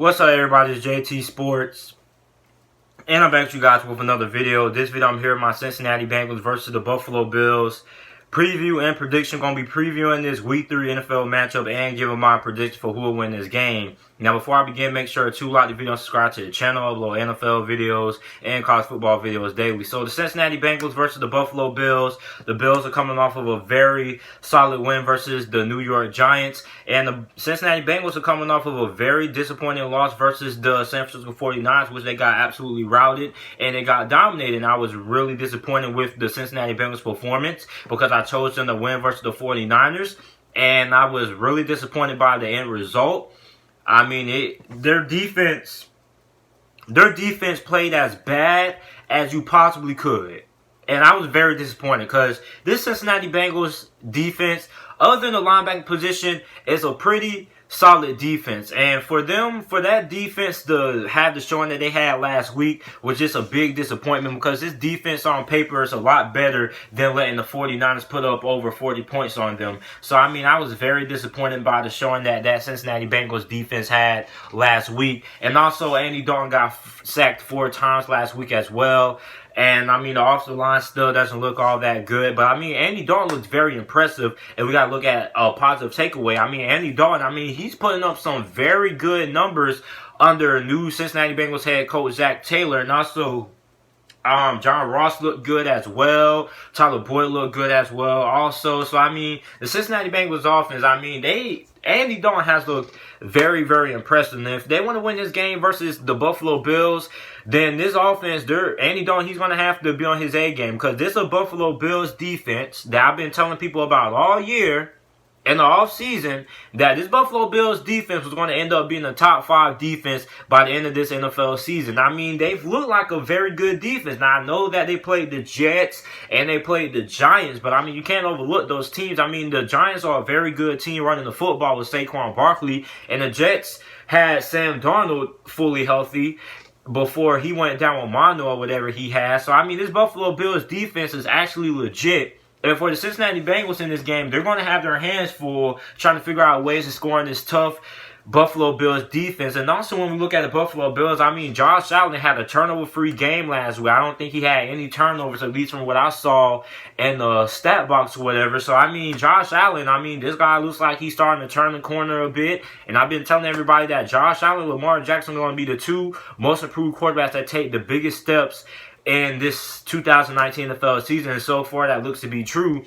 What's up, everybody? It's JT Sports, and I'm back with you guys with another video. This video, I'm here with my Cincinnati Bengals versus the Buffalo Bills preview and prediction. Going to be previewing this Week 3 NFL matchup and giving my prediction for who will win this game. Now, before I begin, make sure to like the video and subscribe to the channel. Upload NFL videos and college football videos daily. So, the Cincinnati Bengals versus the Buffalo Bills. The Bills are coming off of a very solid win versus the New York Giants. And the Cincinnati Bengals are coming off of a very disappointing loss versus the San Francisco 49ers, which they got absolutely routed and they got dominated. And I was really disappointed with the Cincinnati Bengals performance because I chose them to win versus the 49ers. And I was really disappointed by the end result. I mean, their defense played as bad as you possibly could. And I was very disappointed because this Cincinnati Bengals defense, other than the linebacker position, is a pretty solid defense. And for that defense to have the showing that they had last week was just a big disappointment because this defense on paper is a lot better than letting the 49ers put up over 40 points on them. So, I mean, I was very disappointed by the showing that Cincinnati Bengals defense had last week. And also, Andy Dalton got sacked 4 times last week as well. And, I mean, the offensive line still doesn't look all that good. But, I mean, Andy Dalton looks very impressive. And we got to look at a positive takeaway. I mean, Andy Dalton, I mean, he's putting up some very good numbers under new Cincinnati Bengals head coach Zach Taylor. And also, John Ross looked good as well. Tyler Boyd looked good as well also. So, I mean, the Cincinnati Bengals offense, I mean, Andy Dalton has looked very, very impressive. And if they want to win this game versus the Buffalo Bills, then this offense, Andy Dalton, he's going to have to be on his A game because this is a Buffalo Bills defense that I've been telling people about all year in the offseason, that this Buffalo Bills defense was going to end up being a top 5 defense by the end of this NFL season. I mean, they've looked like a very good defense. Now, I know that they played the Jets and they played the Giants, but I mean, you can't overlook those teams. I mean, the Giants are a very good team running the football with Saquon Barkley, and the Jets had Sam Darnold fully healthy before he went down with mono or whatever he has. So, I mean, this Buffalo Bills defense is actually legit. And for the Cincinnati Bengals in this game, they're going to have their hands full trying to figure out ways to score in this tough Buffalo Bills defense. And also, when we look at the Buffalo Bills, I mean, Josh Allen had a turnover-free game last week. I don't think he had any turnovers, at least from what I saw in the stat box or whatever. So, I mean, Josh Allen, I mean, this guy looks like he's starting to turn the corner a bit. And I've been telling everybody that Josh Allen and Lamar Jackson are going to be the 2 most improved quarterbacks that take the biggest steps in this 2019 NFL season. And so far, that looks to be true.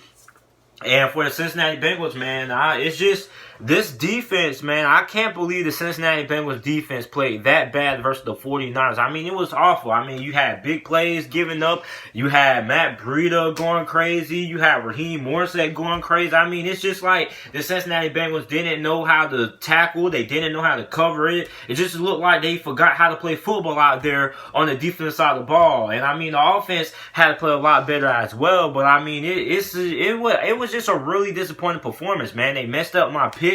And for the Cincinnati Bengals, man, it's just this defense, man. I can't believe the Cincinnati Bengals defense played that bad versus the 49ers. I mean, it was awful. I mean, you had big plays given up. You had Matt Breida going crazy. You had Raheem Morissette going crazy. I mean, it's just like the Cincinnati Bengals didn't know how to tackle. They didn't know how to cover it. It just looked like they forgot how to play football out there on the defensive side of the ball. And, I mean, the offense had to play a lot better as well. But, I mean, it was just a really disappointing performance, man. They messed up my picks.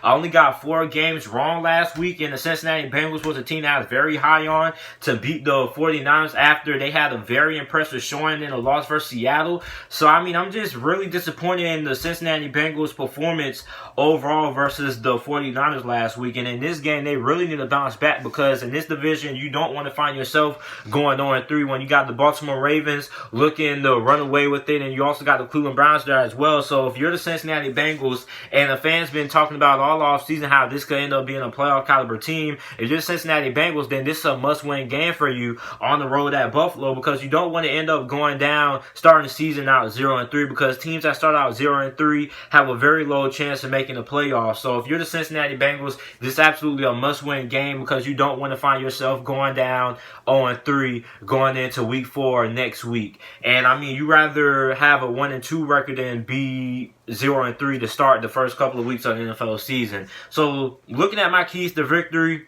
I only got 4 games wrong last week, and the Cincinnati Bengals was a team that I was very high on to beat the 49ers after they had a very impressive showing in a loss versus Seattle. So, I mean, I'm just really disappointed in the Cincinnati Bengals performance overall versus the 49ers last week. And in this game, they really need to bounce back because in this division, you don't want to find yourself going 0-3 when you got the Baltimore Ravens looking to run away with it, and you also got the Cleveland Browns there as well. So, if you're the Cincinnati Bengals and the fans been talking about all offseason how this could end up being a playoff caliber team, if you're Cincinnati Bengals, then this is a must-win game for you on the road at Buffalo because you don't want to end up going down, starting the season out 0-3 because teams that start out 0-3 have a very low chance of making the playoffs. So if you're the Cincinnati Bengals, this is absolutely a must-win game because you don't want to find yourself going down 0-3 going into week 4 next week. And I mean, you rather have a 1-2 record than be 0-3 to start the first couple of weeks of the NFL season. So, looking at my keys to victory,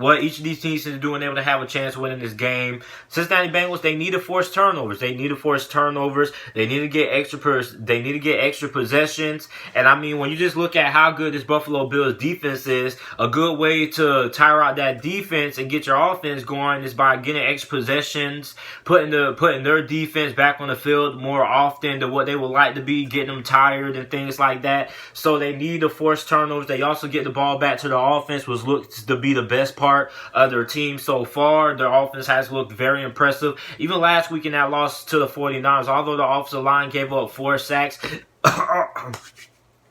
what each of these teams is doing, able to have a chance of winning this game. Cincinnati Bengals, they need to force turnovers. They need to force turnovers. They need to get extra possessions. And I mean, when you just look at how good this Buffalo Bills defense is, a good way to tire out that defense and get your offense going is by getting extra possessions, putting their defense back on the field more often than what they would like to be, getting them tired and things like that. So they need to force turnovers. They also get the ball back to the offense, which looks to be the best part of their team so far. Their offense has looked very impressive. Even last week in that loss to the 49ers, although the offensive line gave up 4 sacks,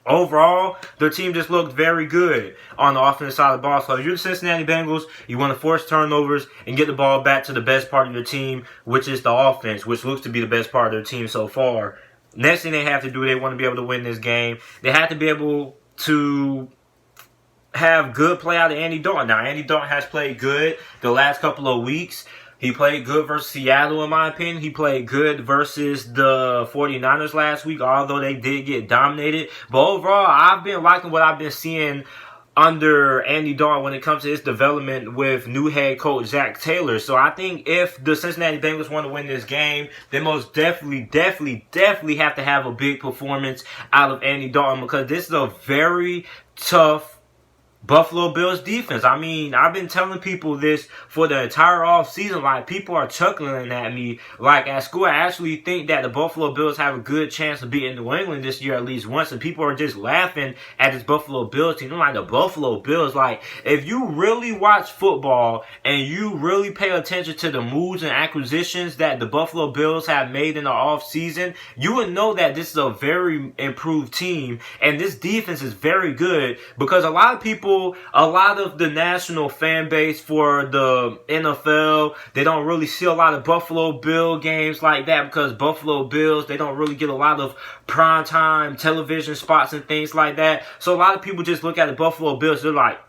overall, their team just looked very good on the offensive side of the ball. So if you're the Cincinnati Bengals, you want to force turnovers and get the ball back to the best part of your team, which is the offense, which looks to be the best part of their team so far. Next thing they have to do, they want to be able to win this game. They have to be able to have good play out of Andy Dalton. Now, Andy Dalton has played good the last couple of weeks. He played good versus Seattle, in my opinion. He played good versus the 49ers last week, although they did get dominated. But overall, I've been liking what I've been seeing under Andy Dalton when it comes to his development with new head coach Zach Taylor. So I think if the Cincinnati Bengals want to win this game, they most definitely have to have a big performance out of Andy Dalton, because this is a very tough Buffalo Bills defense. I mean, I've been telling people this for the entire offseason. Like, people are chuckling at me. Like, at school, I actually think that the Buffalo Bills have a good chance of beating New England this year at least once. And people are just laughing at this Buffalo Bills team. I'm like, the Buffalo Bills, like, if you really watch football and you really pay attention to the moves and acquisitions that the Buffalo Bills have made in the offseason, you would know that this is a very improved team. And this defense is very good, because a lot of the national fan base for the NFL, they don't really see a lot of Buffalo Bill games like that, because Buffalo Bills, they don't really get a lot of primetime television spots and things like that. So a lot of people just look at the Buffalo Bills, they're like,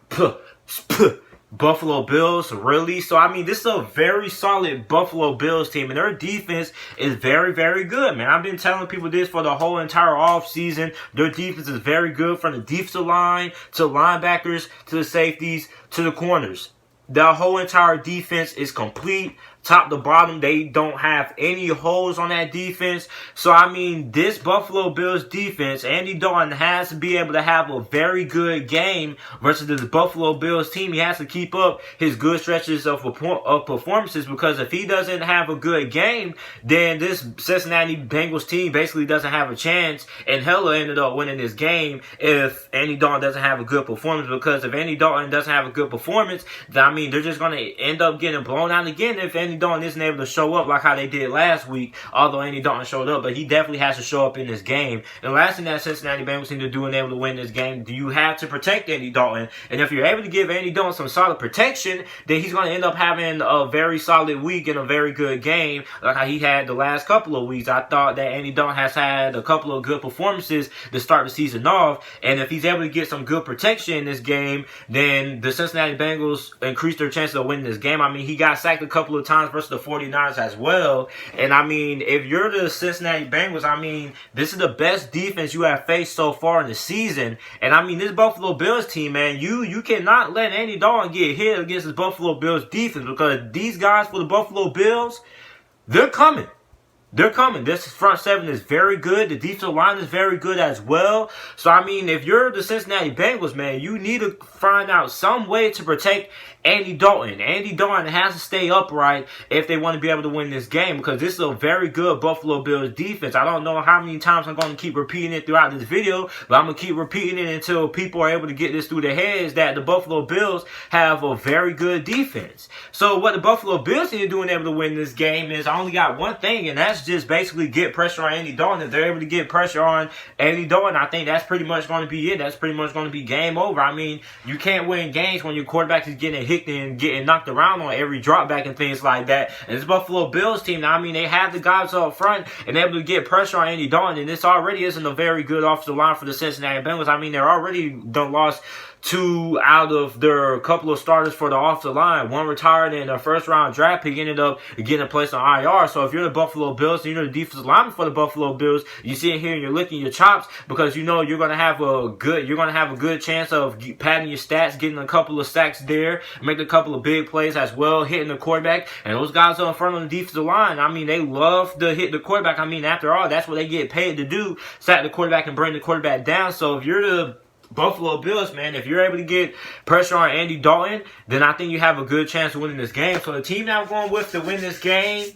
Buffalo Bills, really? So, I mean, this is a very solid Buffalo Bills team, and their defense is very, very good, man. I've been telling people this for the whole entire offseason. Their defense is very good, from the defensive line to linebackers to the safeties to the corners. The whole entire defense is complete. Top to bottom, they don't have any holes on that defense. So, I mean, this Buffalo Bills defense, Andy Dalton has to be able to have a very good game versus the Buffalo Bills team. He has to keep up his good stretches of performances, because if he doesn't have a good game, then this Cincinnati Bengals team basically doesn't have a chance, and hella ended up winning this game if Andy Dalton doesn't have a good performance. Because if Andy Dalton doesn't have a good performance, then, I mean, they're just going to end up getting blown out again if Andy Dalton isn't able to show up like how they did last week, although Andy Dalton showed up. But he definitely has to show up in this game. And the last thing that Cincinnati Bengals need to do and able to win this game, do you have to protect Andy Dalton? And if you're able to give Andy Dalton some solid protection, then he's going to end up having a very solid week and a very good game like how he had the last couple of weeks. I thought that Andy Dalton has had a couple of good performances to start the season off, and if he's able to get some good protection in this game, then the Cincinnati Bengals increase their chances of winning this game. I mean, he got sacked a couple of times versus the 49ers as well. And I mean, if you're the Cincinnati Bengals, I mean, this is the best defense you have faced so far in the season. And I mean, this Buffalo Bills team, man, you cannot let Andy Dalton get hit against this Buffalo Bills defense, because these guys for the Buffalo Bills, they're coming. They're coming. This front seven is very good. The defensive line is very good as well. So, I mean, if you're the Cincinnati Bengals, man, you need to find out some way to protect Andy Dalton. Andy Dalton has to stay upright if they want to be able to win this game, because this is a very good Buffalo Bills defense. I don't know how many times I'm going to keep repeating it throughout this video, but I'm going to keep repeating it until people are able to get this through their heads that the Buffalo Bills have a very good defense. So what the Buffalo Bills need to do in able to win this game is, I only got one thing, and that's just basically get pressure on Andy Dalton. If they're able to get pressure on Andy Dalton, I think that's pretty much going to be it. That's pretty much going to be game over. I mean, you can't win games when your quarterback is getting hit and getting knocked around on every drop back and things like that. And this Buffalo Bills team, now, I mean, they have the guys up front and able to get pressure on Andy Dalton, and this already isn't a very good offensive line for the Cincinnati Bengals. I mean, they're already done lost two out of their couple of starters for the offensive line. One retired in a first-round draft pick, ended up getting a place on IR. So if you're the Buffalo Bills and you're the defensive lineman for the Buffalo Bills, you sit here and you're licking your chops because you know you're gonna have a good chance of padding your stats, getting a couple of sacks there, making a couple of big plays as well, hitting the quarterback. And those guys up in front of the defensive line, I mean, they love to hit the quarterback. I mean, after all, that's what they get paid to do, sack the quarterback and bring the quarterback down. So if you're the Buffalo Bills, man, if you're able to get pressure on Andy Dalton, then I think you have a good chance of winning this game. So the team that I'm going with to win this game,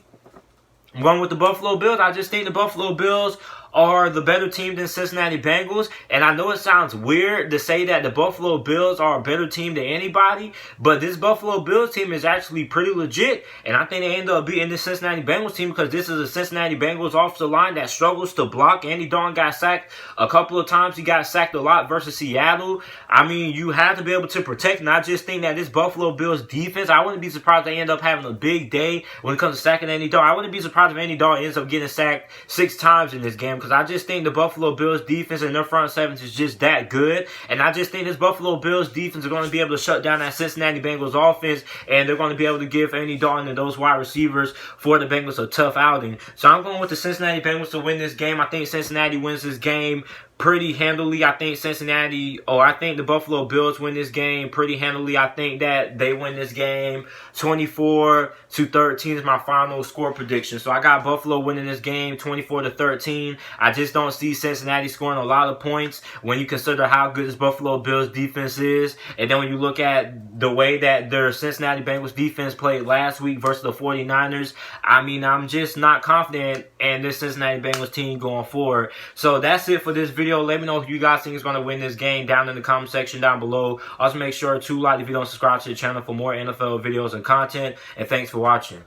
I'm going with the Buffalo Bills. I just think the Buffalo Bills are the better team than Cincinnati Bengals. And I know it sounds weird to say that the Buffalo Bills are a better team than anybody, but this Buffalo Bills team is actually pretty legit. And I think they end up beating the Cincinnati Bengals team because this is a Cincinnati Bengals offensive line that struggles to block. Andy Dalton got sacked a couple of times. He got sacked a lot versus Seattle. I mean, you have to be able to protect. And I just think that this Buffalo Bills defense, I wouldn't be surprised if they end up having a big day when it comes to sacking Andy Dalton. I wouldn't be surprised if Andy Dalton ends up getting sacked 6 times in this game, because I just think the Buffalo Bills defense and their front sevens is just that good. And I just think this Buffalo Bills defense is going to be able to shut down that Cincinnati Bengals offense, and they're going to be able to give Andy Dalton and those wide receivers for the Bengals a tough outing. So I'm going with the Cincinnati Bengals to win this game. I think Cincinnati wins this game pretty handily. I think the Buffalo Bills win this game pretty handily. I think that they win this game 24-13 is my final score prediction. So I got Buffalo winning this game 24-13. I just don't see Cincinnati scoring a lot of points when you consider how good this Buffalo Bills defense is. And then when you look at the way that their Cincinnati Bengals defense played last week versus the 49ers, I mean, I'm just not confident in this Cincinnati Bengals team going forward. So that's it for this video. Let me know if you guys think is going to win this game down in the comment section down below. Also, make sure to like the video and subscribe to the channel for more NFL videos and content. And thanks for watching.